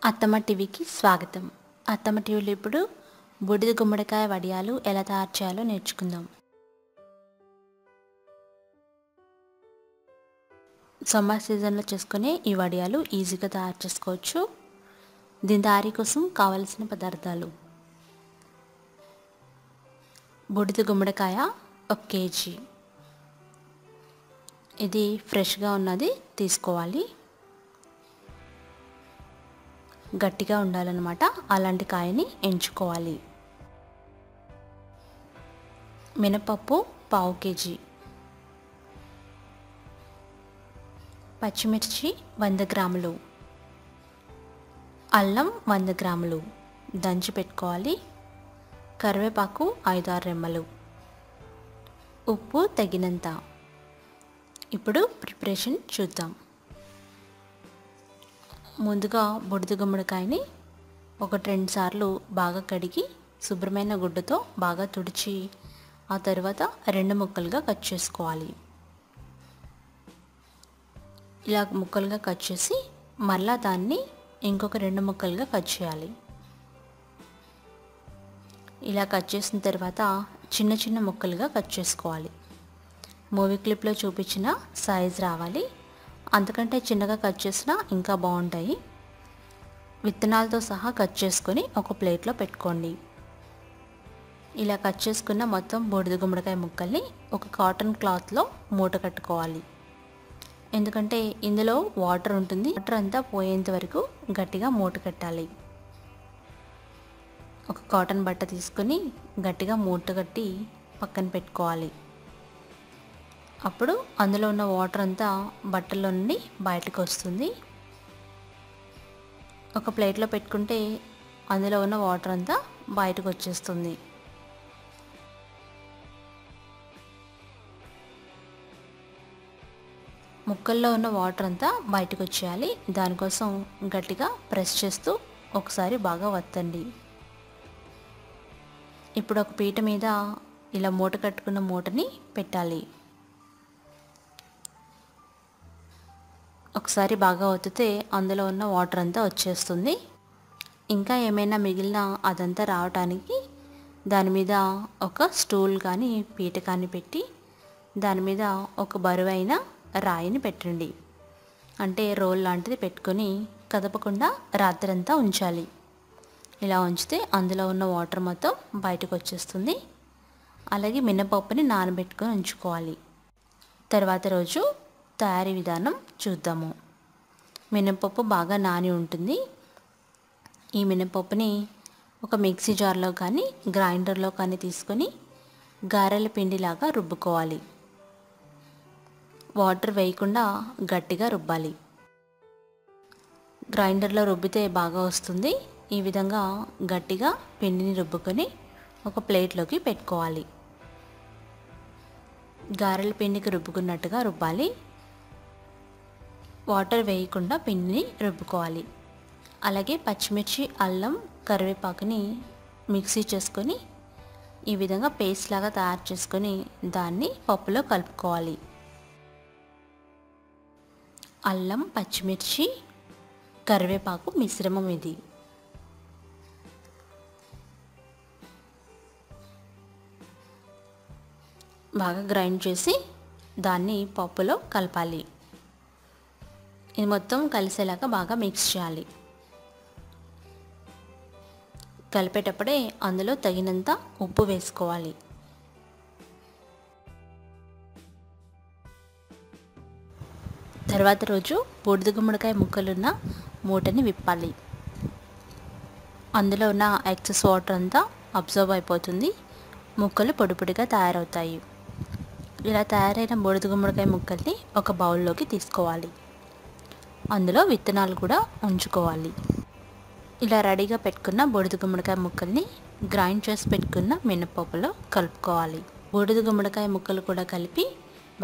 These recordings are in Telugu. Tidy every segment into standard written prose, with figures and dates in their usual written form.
అత్తమ్మ టీవీకి స్వాగతం. అత్తమ్మ టీవీలో ఇప్పుడు బూడిద గుమ్మడికాయ వడియాలు ఎలా తయారు చేయాలో నేర్చుకుందాం. సమ్మర్ సీజన్లో చేసుకునే ఈ వడియాలు ఈజీగా తయారు చేసుకోవచ్చు. దీని తయారీ కోసం కావలసిన పదార్థాలు: బూడిద గుమ్మడికాయ 1 కేజీ, ఇది ఫ్రెష్గా ఉన్నది తీసుకోవాలి. గట్టిగా ఉండాలన్నమాట, అలాంటి కాయని ఎంచుకోవాలి. మినపప్పు 1/2 కేజీ, పచ్చిమిర్చి 100 గ్రాములు, అల్లం 100 గ్రాములు దంచి పెట్టుకోవాలి. కరివేపాకు 5-6 రెమ్మలు, ఉప్పు తగినంత. ఇప్పుడు ప్రిపరేషన్ చూద్దాం. ముందుగా బూడిద గుమ్మడికాయని 1-2 సార్లు బాగా కడిగి శుభ్రమైన గుడ్డతో బాగా తుడిచి ఆ తర్వాత 2 ముక్కలుగా కట్ చేసుకోవాలి. ఇలా ముక్కలుగా కట్ చేసి మళ్ళా దాన్ని ఇంకొక 2 ముక్కలుగా కట్ చేయాలి. ఇలా కట్ చేసిన తర్వాత చిన్న చిన్న ముక్కలుగా కట్ చేసుకోవాలి. మూవీ క్లిప్లో చూపించిన సైజ్ రావాలి, అంతకంటే చిన్నగా కట్ చేసినా ఇంకా బాగుంటాయి. విత్తనాలతో సహా కట్ చేసుకొని ఒక ప్లేట్లో పెట్టుకోండి. ఇలా కట్ చేసుకున్న మొత్తం బూడిద గుమ్మడికాయ ముక్కల్ని ఒక కాటన్ క్లాత్లో మూట కట్టుకోవాలి. ఎందుకంటే ఇందులో వాటర్ ఉంటుంది, వాటర్ అంతా పోయేంత వరకు గట్టిగా మూట కట్టాలి. ఒక కాటన్ బట్ట తీసుకొని గట్టిగా మూట కట్టి పక్కన పెట్టుకోవాలి. అప్పుడు అందులో ఉన్న వాటర్ అంతా బట్టలో నుండి బయటకు వస్తుంది. ఒక ప్లేట్లో పెట్టుకుంటే అందులో ఉన్న వాటర్ అంతా బయటకు వచ్చేస్తుంది. ముక్కల్లో ఉన్న వాటర్ అంతా బయటకు వచ్చేయాలి. దానికోసం గట్టిగా ప్రెస్ చేస్తూ ఒకసారి బాగా వత్తండి. ఇప్పుడు ఒక పీట మీద ఇలా మూట కట్టుకున్న మూటని పెట్టాలి. ఒకసారి బాగా ఒత్తితే అందులో ఉన్న వాటర్ అంతా వచ్చేస్తుంది. ఇంకా ఏమైనా మిగిలిన అదంతా రావటానికి దాని మీద ఒక స్టూల్ కానీ పీట కానీ పెట్టి దాని మీద ఒక బరువైన రాయిని పెట్టండి. అంటే రోల్ లాంటిది పెట్టుకొని కదపకుండా రాత్రంతా ఉంచాలి. ఇలా ఉంచితే అందులో ఉన్న వాటర్ మొత్తం బయటకు వచ్చేస్తుంది. అలాగే మినపప్పుని నానబెట్టుకొని ఉంచుకోవాలి. తర్వాత రోజు తయారీ విధానం చూద్దాము. మినపప్పు బాగా నాని ఉంటుంది. ఈ మినపప్పుని ఒక మిక్సీ జార్లో కానీ గ్రైండర్లో కానీ తీసుకొని గారెల పిండిలాగా రుబ్బుకోవాలి. వాటర్ వేయకుండా గట్టిగా రుబ్బాలి. గ్రైండర్లో రుబ్బితే బాగా వస్తుంది. ఈ విధంగా గట్టిగా పిండిని రుబ్బుకొని ఒక ప్లేట్లోకి పెట్టుకోవాలి. గారెల పిండికి రుబ్బుకున్నట్టుగా రుబ్బాలి. వాటర్ వేయకుండా పిండిని రుబ్బుకోవాలి. అలాగే పచ్చిమిర్చి, అల్లం, కరివేపాకుని మిక్సీ చేసుకొని ఈ విధంగా పేస్ట్ లాగా తయారు చేసుకొని దాన్ని పప్పులో కలుపుకోవాలి. అల్లం, పచ్చిమిర్చి, కరివేపాకు మిశ్రమం ఇది. బాగా గ్రైండ్ చేసి దాన్ని పప్పులో కలపాలి. ఇది మొత్తం కలిసేలాగా బాగా మిక్స్ చేయాలి. కలిపేటప్పుడే అందులో తగినంత ఉప్పు వేసుకోవాలి. తర్వాత రోజు బూడిద గుమ్మడికాయ ముక్కలున్న మూటని విప్పాలి. అందులో ఉన్న ఎక్సెస్ వాటర్ అంతా అబ్జర్వ్ అయిపోతుంది. ముక్కలు పొడి పొడిగా తయారవుతాయి. ఇలా తయారైన బూడిద గుమ్మడికాయ ముక్కల్ని ఒక బౌల్లోకి తీసుకోవాలి. అందులో విత్తనాలు కూడా ఉంచుకోవాలి. ఇలా రెడీగా పెట్టుకున్న బూడిద గుమ్మడికాయ ముక్కల్ని గ్రైండ్ చేసి పెట్టుకున్న మినపప్పులో కలుపుకోవాలి. బూడిద గుమ్మడికాయ ముక్కలు కూడా కలిపి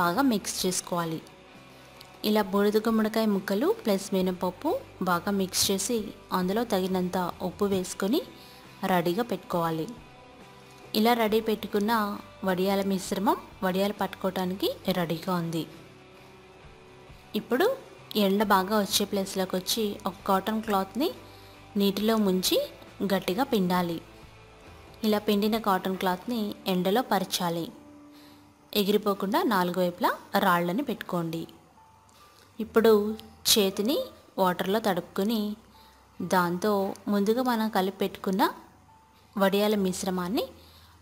బాగా మిక్స్ చేసుకోవాలి. ఇలా బూడిద గుమ్మడికాయ ముక్కలు ప్లస్ మినపప్పు బాగా మిక్స్ చేసి అందులో తగినంత ఉప్పు వేసుకొని రెడీగా పెట్టుకోవాలి. ఇలా రెడీ పెట్టుకున్న వడియాల మిశ్రమం వడియాలు పట్టుకోవడానికి రెడీగా ఉంది. ఇప్పుడు ఎండ బాగా వచ్చే ప్లేస్లోకి వచ్చి ఒక కాటన్ క్లాత్ని నీటిలో ముంచి గట్టిగా పిండాలి. ఇలా పిండిన కాటన్ క్లాత్ని ఎండలో పరచాలి. ఎగిరిపోకుండా 4 వైపులా రాళ్ళని పెట్టుకోండి. ఇప్పుడు చేతిని వాటర్లో తడుపుకొని దాంతో ముందుగా మనం కలిపి పెట్టుకున్న వడియాల మిశ్రమాన్ని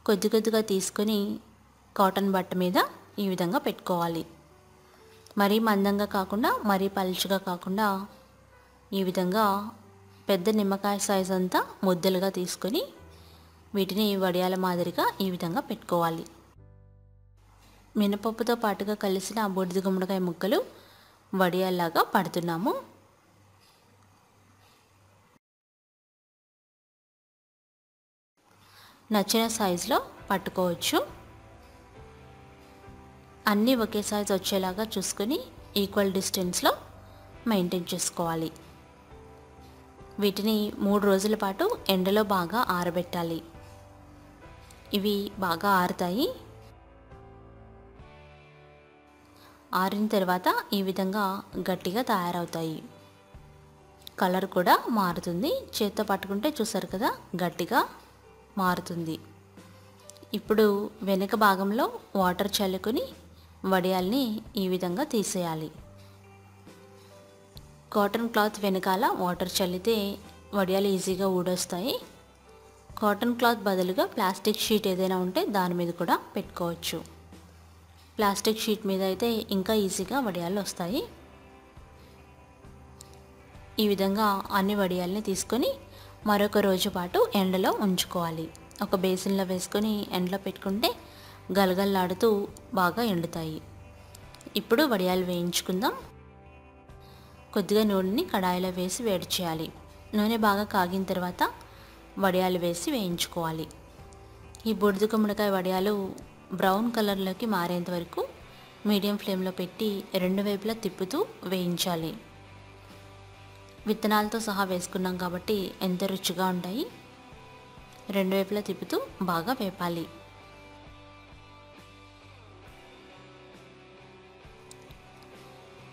కొద్ది కొద్దిగా తీసుకొని కాటన్ బట్ట మీద ఈ విధంగా పెట్టుకోవాలి. మరీ మందంగా కాకుండా మరీ పలుచగా కాకుండా ఈ విధంగా పెద్ద నిమ్మకాయ సైజ్ అంతా ముద్దలుగా తీసుకొని వీటిని వడియాల మాదిరిగా ఈ విధంగా పెట్టుకోవాలి. మినపప్పుతో పాటుగా కలిసిన బూడిద గుమ్మడికాయ ముక్కలు వడియాల్లాగా పడుతున్నాము. నచ్చిన సైజులో పట్టుకోవచ్చు. అన్నీ ఒకే సైజు వచ్చేలాగా చూసుకొని ఈక్వల్ డిస్టెన్స్లో మెయింటైన్ చేసుకోవాలి. వీటిని 3 రోజుల పాటు ఎండలో బాగా ఆరబెట్టాలి. ఇవి బాగా ఆరుతాయి. ఆరిన తర్వాత ఈ విధంగా గట్టిగా తయారవుతాయి. కలర్ కూడా మారుతుంది. చేత్తో పట్టుకుంటే చూసారు కదా, గట్టిగా మారుతుంది. ఇప్పుడు వెనుక భాగంలో వాటర్ చల్లుకొని వడియాల్ని ఈ విధంగా తీసేయాలి. కాటన్ క్లాత్ వెనకాల వాటర్ చల్లితే వడియాలు ఈజీగా ఊడొస్తాయి. కాటన్ క్లాత్ బదులుగా ప్లాస్టిక్ షీట్ ఏదైనా ఉంటే దాని మీద కూడా పెట్టుకోవచ్చు. ప్లాస్టిక్ షీట్ మీద అయితే ఇంకా ఈజీగా వడియాలు వస్తాయి. ఈ విధంగా అన్ని వడియాల్ని తీసుకొని మరొక రోజు పాటు ఎండలో ఉంచుకోవాలి. ఒక బేసిన్లో వేసుకొని ఎండలో పెట్టుకుంటే గలగల్లాడుతూ బాగా ఎండుతాయి. ఇప్పుడు వడియాలు వేయించుకుందాం. కొద్దిగా నూనెని కడాయిలో వేసి వేడి చేయాలి. నూనె బాగా కాగిన తర్వాత వడియాలు వేసి వేయించుకోవాలి. ఈ బూడిద గుమ్మడికాయ వడియాలు బ్రౌన్ కలర్లోకి మారేంత వరకు మీడియం ఫ్లేమ్లో పెట్టి 2 వైపులా తిప్పుతూ వేయించాలి. విత్తనాలతో సహా వేసుకున్నాం కాబట్టి ఎంత రుచిగా ఉంటాయి. 2 వైపులా తిప్పుతూ బాగా వేపాలి.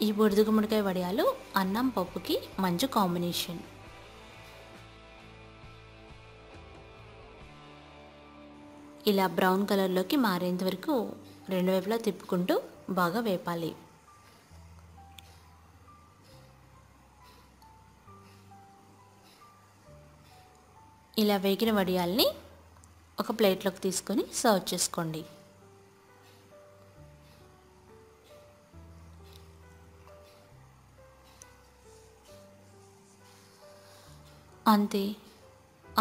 ఈ బూడిద గుమ్మడికాయ వడియాలు అన్నం పప్పుకి మంచి కాంబినేషన్. ఇలా బ్రౌన్ కలర్లోకి మారేంత వరకు 2 వైపులా తిప్పుకుంటూ బాగా వేపాలి. ఇలా వేగిన వడియాల్ని ఒక ప్లేట్లోకి తీసుకొని సర్వ్ చేసుకోండి. అంతే,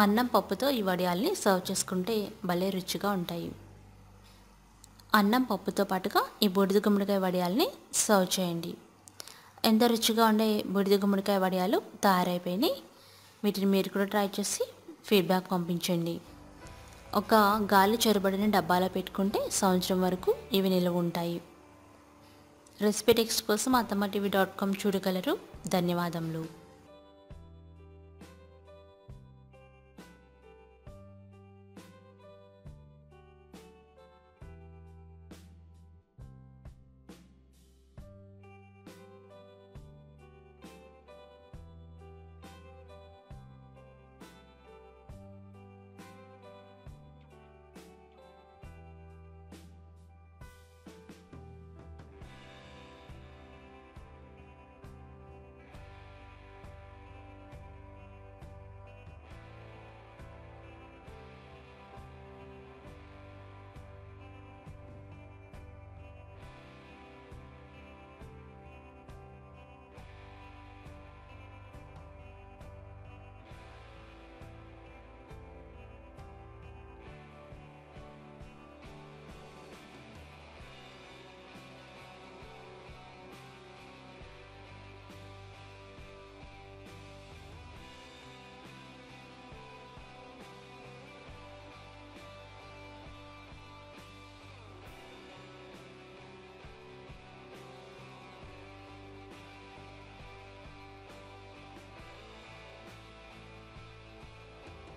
అన్నం పప్పుతో ఈ వడియాల్ని సర్వ్ చేసుకుంటే భలే రుచిగా ఉంటాయి. అన్నం పప్పుతో పాటుగా ఈ బూడిద గుమ్మడికాయ వడియాల్ని సర్వ్ చేయండి. ఎంత రుచిగా ఉండే బూడిద గుమ్మడికాయ వడియాలు తయారైపోయినాయి. వీటిని మీరు కూడా ట్రై చేసి ఫీడ్బ్యాక్ పంపించండి. ఒక గాలి చొరబడిన డబ్బాలో పెట్టుకుంటే సంవత్సరం వరకు ఇవి నిల్వ ఉంటాయి. రెసిపీ టెక్స్ట్ కోసం athammaTV.com చూడగలరు. ధన్యవాదములు.